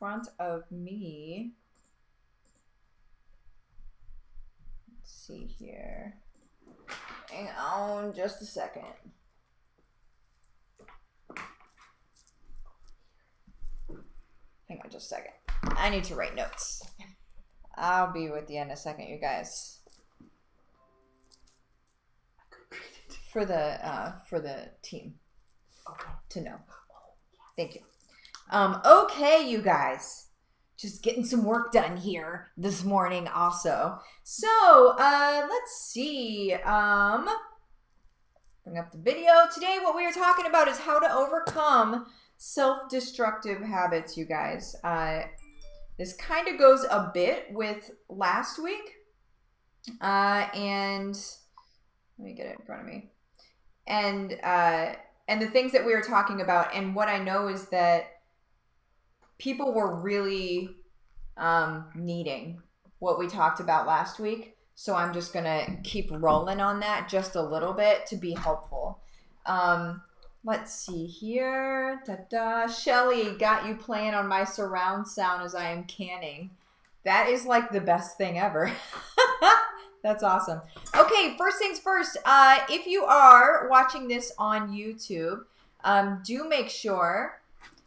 front of me. Let's see here. Hang on just a second. Hang on just a second. I need to write notes. I'll be with you in a second, you guys. For the team. Okay. To know. Thank you. Okay, you guys. Just getting some work done here this morning also. So, let's see. Bring up the video. Today what we are talking about is how to overcome self-destructive habits, you guys. This kind of goes a bit with last week. And let me get it in front of me. And the things that we were talking about, and what I know is that people were really needing what we talked about last week. So I'm just going to keep rolling on that just a little bit to be helpful. Let's see here. Ta-da. Shelly, got you playing on my surround sound as I am canning. That is like the best thing ever. That's awesome. Okay, first things first. If you are watching this on YouTube, do make sure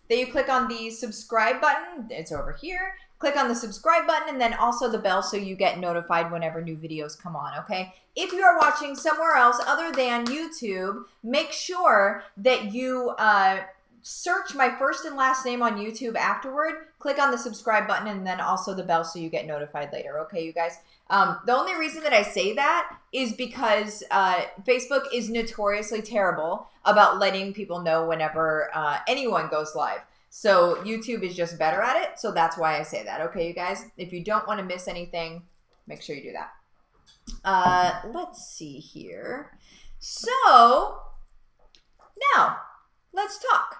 that you click on the subscribe button. It's over here. Click on the subscribe button and then also the bell so you get notified whenever new videos come on, okay? If you are watching somewhere else other than YouTube, make sure that you search my first and last name on YouTube afterward. Click on the subscribe button and then also the bell so you get notified later, okay, you guys? The only reason that I say that is because Facebook is notoriously terrible about letting people know whenever anyone goes live. So YouTube is just better at it. So that's why I say that. Okay, you guys, if you don't want to miss anything, make sure you do that. Let's see here. So now let's talk.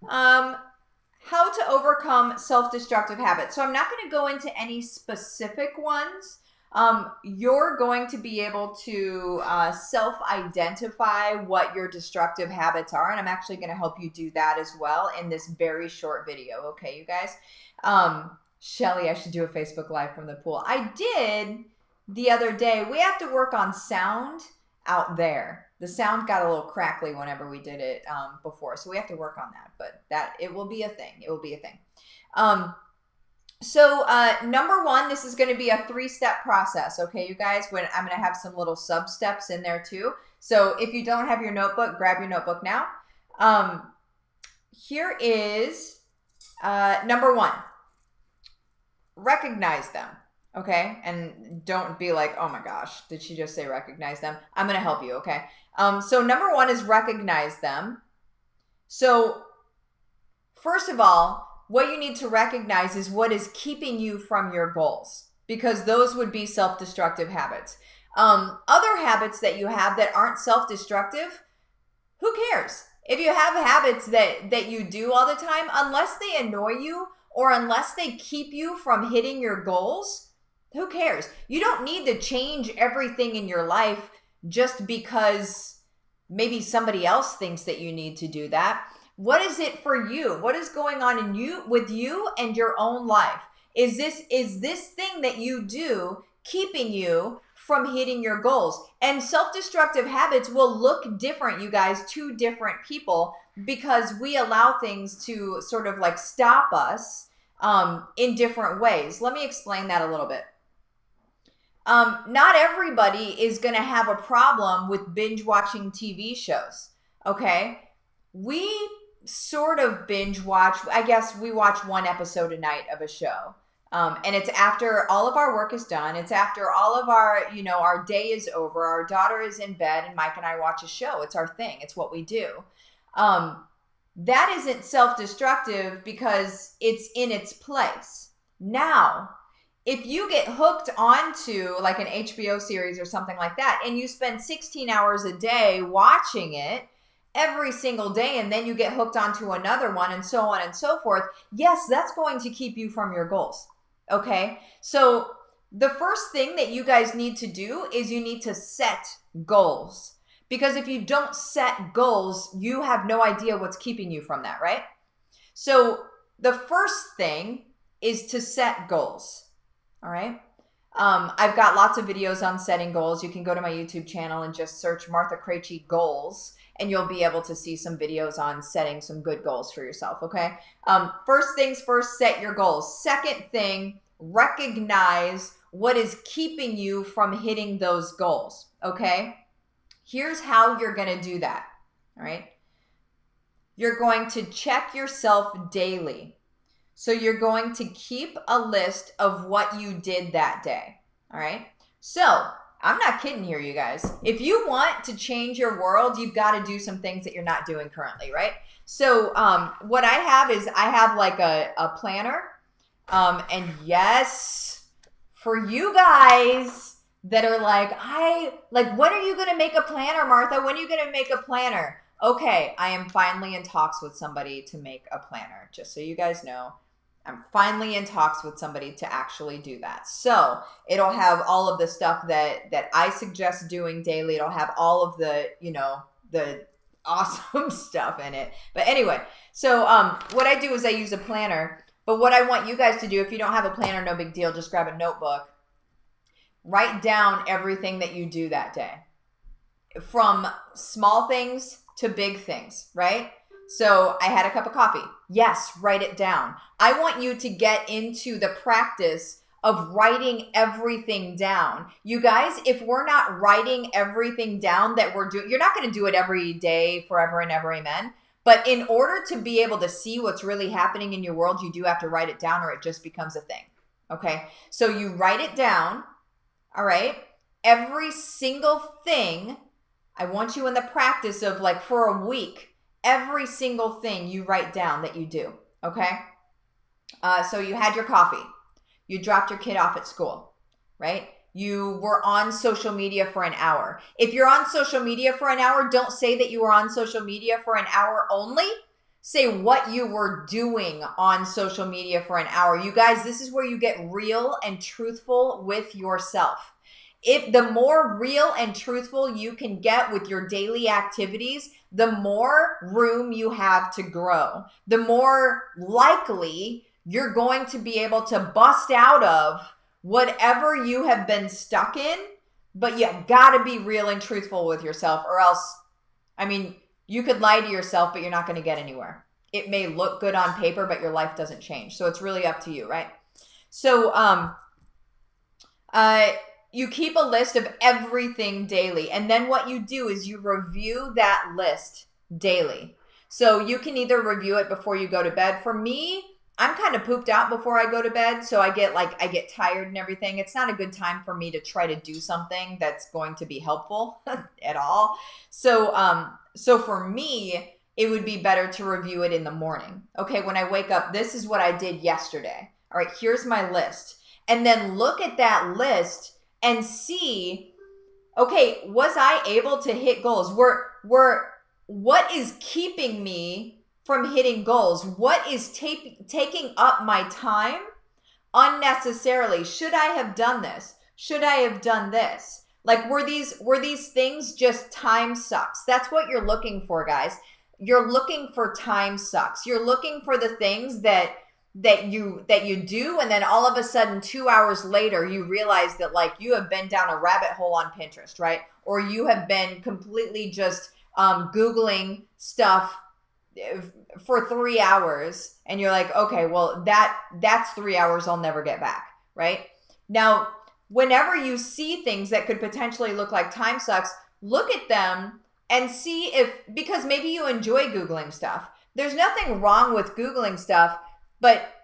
How to overcome self-destructive habits. So I'm not going to go into any specific ones. You're going to be able to self-identify what your destructive habits are, and I'm actually going to help you do that as well in this very short video. Okay, you guys? Shelly, I should do a Facebook Live from the pool. I did the other day. We have to work on sound out there. The sound got a little crackly whenever we did it before, so we have to work on that, but it will be a thing. It will be a thing. So number one, this is going to be a 3-step process, okay, you guys? When I'm going to have some little sub-steps in there too. So if you don't have your notebook, grab your notebook now. Here is number one. Recognize them, okay? And don't be like, oh my gosh, did she just say recognize them? I'm going to help you, okay? So number one is recognize them. So first of all, what you need to recognize is what is keeping you from your goals, because those would be self-destructive habits. Other habits that you have that aren't self-destructive, who cares? If you have habits that you do all the time, unless they annoy you or unless they keep you from hitting your goals, who cares? You don't need to change everything in your life just because maybe somebody else thinks that you need to do that. What is it for you? What is going on with you and your own life? Is this thing that you do keeping you from hitting your goals? And self-destructive habits will look different, you guys, to different people, because we allow things to sort of like stop us in different ways. Let me explain that a little bit. Not everybody is going to have a problem with binge watching TV shows, okay? We sort of binge watch. I guess we watch one episode a night of a show. And it's after all of our work is done. It's after all of our, our day is over. Our daughter is in bed and Mike and I watch a show. It's our thing. It's what we do. That isn't self-destructive because it's in its place. Now, if you get hooked onto like an HBO series or something like that, and you spend 16 hours a day watching it, every single day, and then you get hooked onto another one and so on and so forth, yes, that's going to keep you from your goals, okay? So the first thing that you guys need to do is you need to set goals, because if you don't set goals, you have no idea what's keeping you from that, right? So the first thing is to set goals. All right. I've got lots of videos on setting goals. You can go to my YouTube channel and just search Martha Krejci goals, and you'll be able to see some videos on setting some good goals for yourself. Okay. First things first, set your goals. Second thing, recognize what is keeping you from hitting those goals. Okay. Here's how you're going to do that. All right. You're going to check yourself daily. So you're going to keep a list of what you did that day. All right. So I'm not kidding here, you guys. If you want to change your world, you've got to do some things that you're not doing currently, right? So what I have is I have like a planner. And yes, for you guys that are like, when are you going to make a planner, Martha? When are you going to make a planner? Okay, I am finally in talks with somebody to make a planner, just so you guys know. I'm finally in talks with somebody to actually do that. So it'll have all of the stuff that I suggest doing daily. It'll have all of the, the awesome stuff in it. But anyway, so what I do is I use a planner. But what I want you guys to do, if you don't have a planner, no big deal. Just grab a notebook. Write down everything that you do that day. From small things to big things, right? So I had a cup of coffee. Yes, write it down. I want you to get into the practice of writing everything down. You guys, if we're not writing everything down that we're doing, you're not going to do it every day, forever and ever, amen. But in order to be able to see what's really happening in your world, you do have to write it down or it just becomes a thing. Okay. So you write it down. All right. Every single thing, I want you in the practice of like for a week, every single thing you write down that you do, okay? So you had your coffee. You dropped your kid off at school, right? You were on social media for an hour. If you're on social media for an hour, don't say that you were on social media for an hour only. Say what you were doing on social media for an hour. You guys, this is where you get real and truthful with yourself. If the more real and truthful you can get with your daily activities, the more room you have to grow, the more likely you're going to be able to bust out of whatever you have been stuck in. But you got to be real and truthful with yourself, or else, you could lie to yourself, but you're not going to get anywhere. It may look good on paper, but your life doesn't change. So it's really up to you, right? So, you keep a list of everything daily. And then what you do is you review that list daily. So you can either review it before you go to bed. For me, I'm kind of pooped out before I go to bed. So I get tired and everything. It's not a good time for me to try to do something that's going to be helpful at all. So for me, it would be better to review it in the morning. Okay, when I wake up, this is what I did yesterday. All right, here's my list. And then look at that list and see, okay, was I able to hit goals? What is keeping me from hitting goals? What is taking up my time unnecessarily? Should I have done this? Should I have done this? Like, were these things just time sucks? That's what you're looking for, guys. You're looking for time sucks. You're looking for the things that you do, and then all of a sudden 2 hours later you realize that like you have been down a rabbit hole on Pinterest, right? Or you have been completely just Googling stuff for 3 hours, and you're like, okay, well that's 3 hours I'll never get back, right? Now, whenever you see things that could potentially look like time sucks, look at them and see because maybe you enjoy Googling stuff. There's nothing wrong with Googling stuff, but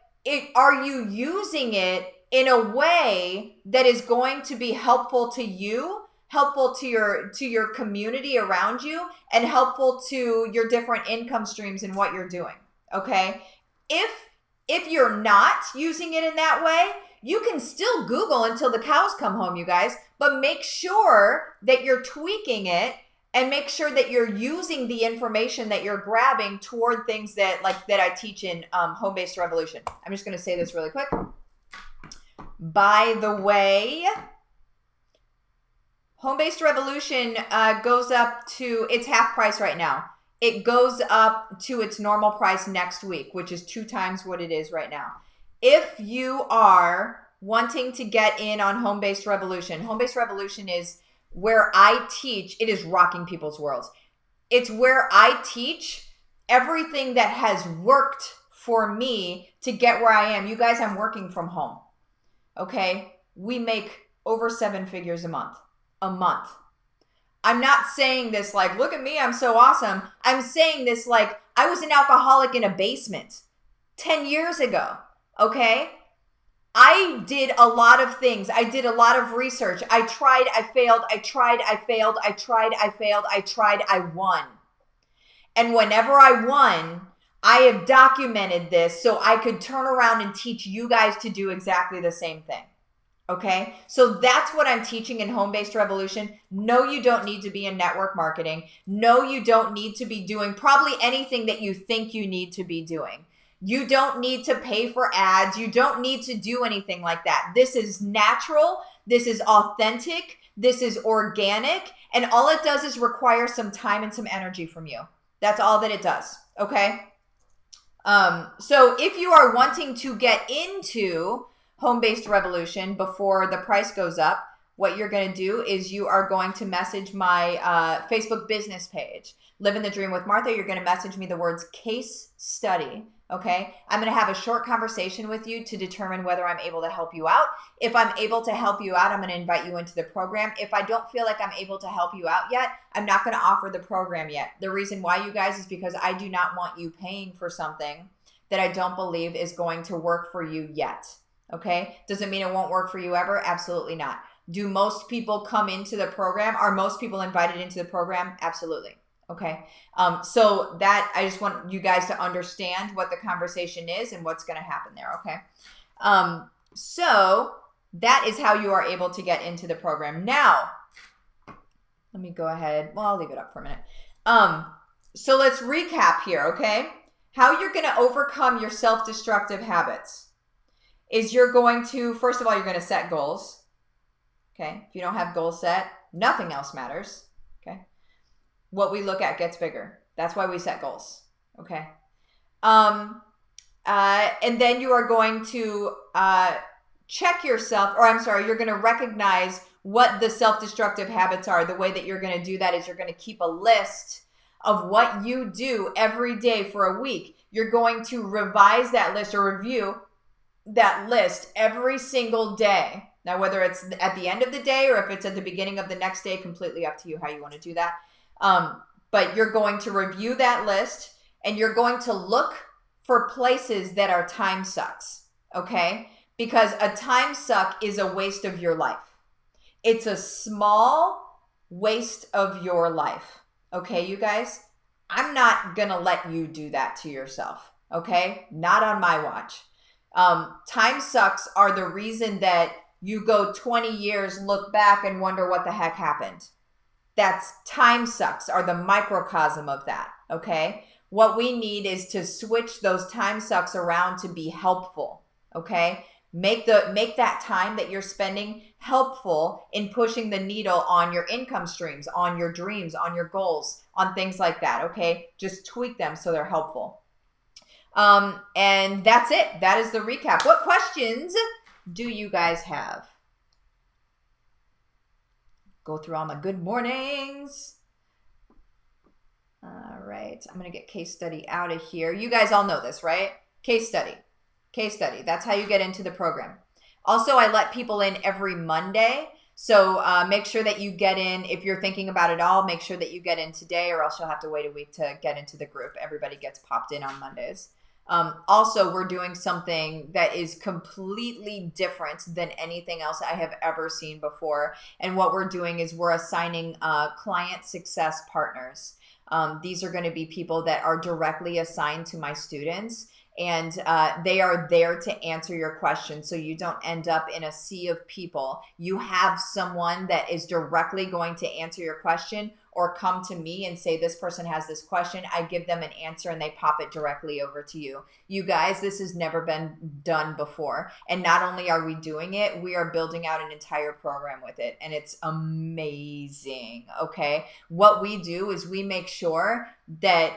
are you using it in a way that is going to be helpful to you, helpful to your community around you, and helpful to your different income streams and what you're doing, okay? If you're not using it in that way, you can still Google until the cows come home, you guys, but make sure that you're tweaking it and make sure that you're using the information that you're grabbing toward things that I teach in Home-Based Revolution. I'm just going to say this really quick. By the way, Home-Based Revolution goes up to, it's half price right now. it goes up to its normal price next week, which is 2 times what it is right now. If you are wanting to get in on Home-Based Revolution, Home-Based Revolution is where I teach. It is rocking people's worlds. It's where I teach everything that has worked for me to get where I am. You guys, I'm working from home. Okay? We make over 7 figures a month. I'm not saying this like, look at me, I'm so awesome. I'm saying this like I was an alcoholic in a basement 10 years ago, okay? I did a lot of things. I did a lot of research. I tried, I failed, I tried, I failed, I tried, I failed, I tried, I won. And whenever I won, I have documented this so I could turn around and teach you guys to do exactly the same thing. Okay, so that's what I'm teaching in Home-Based Revolution. No, you don't need to be in network marketing. No, you don't need to be doing probably anything that you think you need to be doing. You don't need to pay for ads. You don't need to do anything like that. This is natural. This is authentic. This is organic. And all it does is require some time and some energy from you. That's all that it does. Okay. So if you are wanting to get into Home-Based Revolution before the price goes up, what you're going to do is you are going to message my Facebook business page, Living the Dream with Martha. You're going to message me the words case study. Okay. I'm going to have a short conversation with you to determine whether I'm able to help you out. If I'm able to help you out, I'm going to invite you into the program. If I don't feel like I'm able to help you out yet, I'm not going to offer the program yet. The reason why, you guys, is because I do not want you paying for something that I don't believe is going to work for you yet. Okay. Does it mean it won't work for you ever? Absolutely not. Do most people come into the program? Are most people invited into the program? Absolutely. Okay. So that, I just want you guys to understand what the conversation is and what's going to happen there. Okay. So that is how you are able to get into the program. Now, let me go ahead. Well, I'll leave it up for a minute. So let's recap here. Okay. How you're going to overcome your self-destructive habits is you're going to, first of all, you're going to set goals. Okay. If you don't have goals set, nothing else matters. Okay. What we look at gets bigger. That's why we set goals. Okay. And then you are going to check yourself, or I'm sorry, you're going to recognize what the self-destructive habits are. The way that you're going to do that is you're going to keep a list of what you do every day for a week. You're going to revise that list or review that list every single day. Now, whether it's at the end of the day or if it's at the beginning of the next day, completely up to you how you want to do that. But you're going to review that list and you're going to look for places that are time sucks. Okay. Because a time suck is a waste of your life. It's a small waste of your life. Okay, you guys, I'm not going to let you do that to yourself. Okay. Not on my watch. Time sucks are the reason that you go 20 years, look back and wonder what the heck happened. That's time sucks are the microcosm of that. Okay. What we need is to switch those time sucks around to be helpful. Okay. Make that time that you're spending helpful in pushing the needle on your income streams, on your dreams, on your goals, on things like that. Okay. Just tweak them so they're helpful. And that's it. That is the recap. What questions do you guys have? Go through all my good mornings. All right. I'm going to get case study out of here. You guys all know this, right? Case study. Case study. That's how you get into the program. Also, I let people in every Monday. So make sure that you get in. If you're thinking about it all, make sure that you get in today or else you'll have to wait a week to get into the group. Everybody gets popped in on Mondays. Also, we're doing something that is completely different than anything else I have ever seen before. And what we're doing is we're assigning client success partners. These are going to be people that are directly assigned to my students. And they are there to answer your questions so you don't end up in a sea of people. You have someone that is directly going to answer your question or come to me and say, this person has this question. I give them an answer and they pop it directly over to you. You guys, this has never been done before. And not only are we doing it, we are building out an entire program with it. And it's amazing. Okay. What we do is we make sure that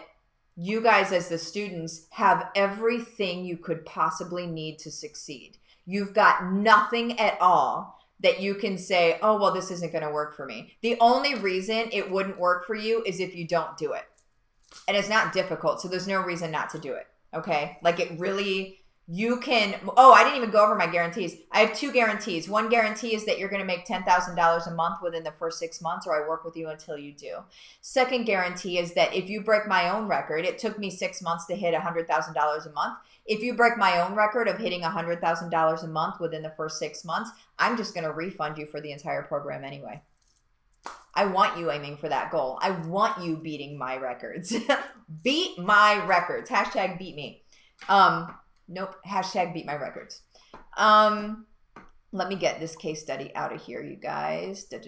you guys as the students have everything you could possibly need to succeed. You've got nothing at all that you can say, oh, well, this isn't going to work for me. The only reason it wouldn't work for you is if you don't do it. And it's not difficult, so there's no reason not to do it, okay? Like it really, you can, oh, I didn't even go over my guarantees. I have 2 guarantees. One guarantee is that you're going to make $10,000 a month within the first 6 months, or I work with you until you do. Second guarantee is that if you break my own record, it took me 6 months to hit $100,000 a month. If you break my own record of hitting $100,000 a month within the first 6 months, I'm just going to refund you for the entire program anyway. I want you aiming for that goal. I want you beating my records. Beat my records. Hashtag beat me. Nope. Hashtag beat my records. Let me get this case study out of here, you guys. Boop.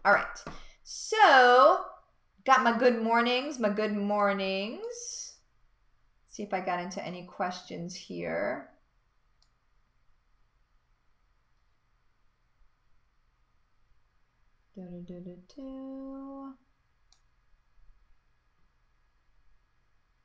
All right. So, got my good mornings. See if I got into any questions here.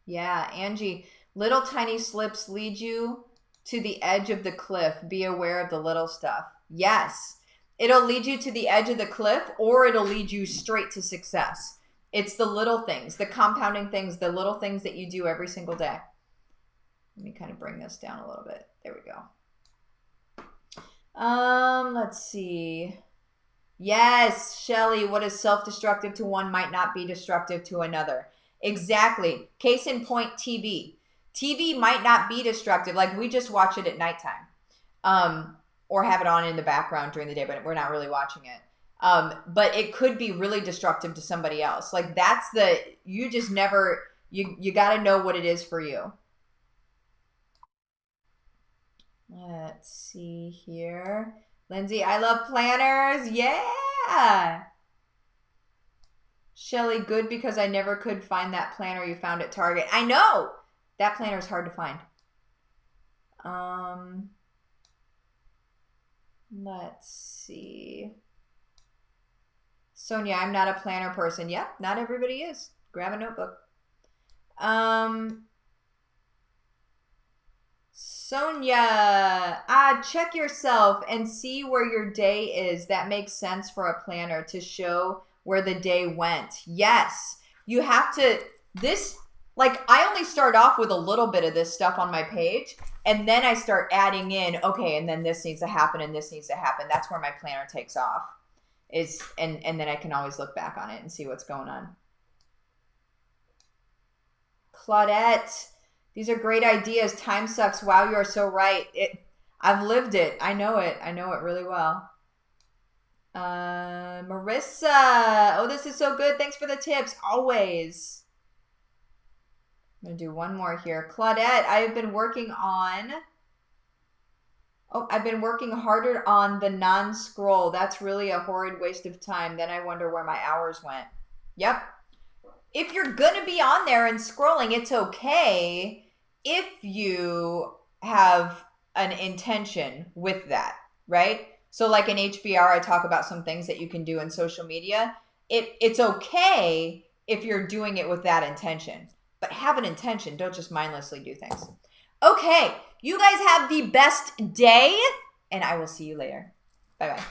Yeah, Angie, little tiny slips lead you to the edge of the cliff. Be aware of the little stuff. Yes, it'll lead you to the edge of the cliff, or it'll lead you straight to success. It's the little things, the compounding things, the little things that you do every single day. Let me kind of bring this down a little bit. There we go. Let's see. Yes, Shelly, what is self-destructive to one might not be destructive to another. Exactly. Case in point, TV. TV might not be destructive. Like we just watch it at nighttime, or have it on in the background during the day, but we're not really watching it. But it could be really destructive to somebody else. Like that's you just never, you got to know what it is for you. Let's see here. Lindsay, I love planners. Yeah. Shelly, good because I never could find that planner you found at Target. I know. That planner is hard to find. Let's see. Sonia, I'm not a planner person. Yep, not everybody is. Grab a notebook. Sonia, check yourself and see where your day is. That makes sense for a planner to show where the day went. Yes, you have to, I only start off with a little bit of this stuff on my page, and then I start adding in, okay, and then this needs to happen and this needs to happen. That's where my planner takes off. And then I can always look back on it and see what's going on. Claudette, these are great ideas. Time sucks. Wow, you are so right. I've lived it. I know it. I know it really well. Marissa. Oh, this is so good. Thanks for the tips. Always. I'm going to do one more here. Claudette, I've been working harder on the non-scroll. That's really a horrid waste of time. Then I wonder where my hours went. Yep. If you're going to be on there and scrolling, it's okay if you have an intention with that, right? So like in HBR, I talk about some things that you can do in social media. It's okay if you're doing it with that intention, but have an intention. Don't just mindlessly do things. Okay, you guys have the best day, and I will see you later. Bye-bye.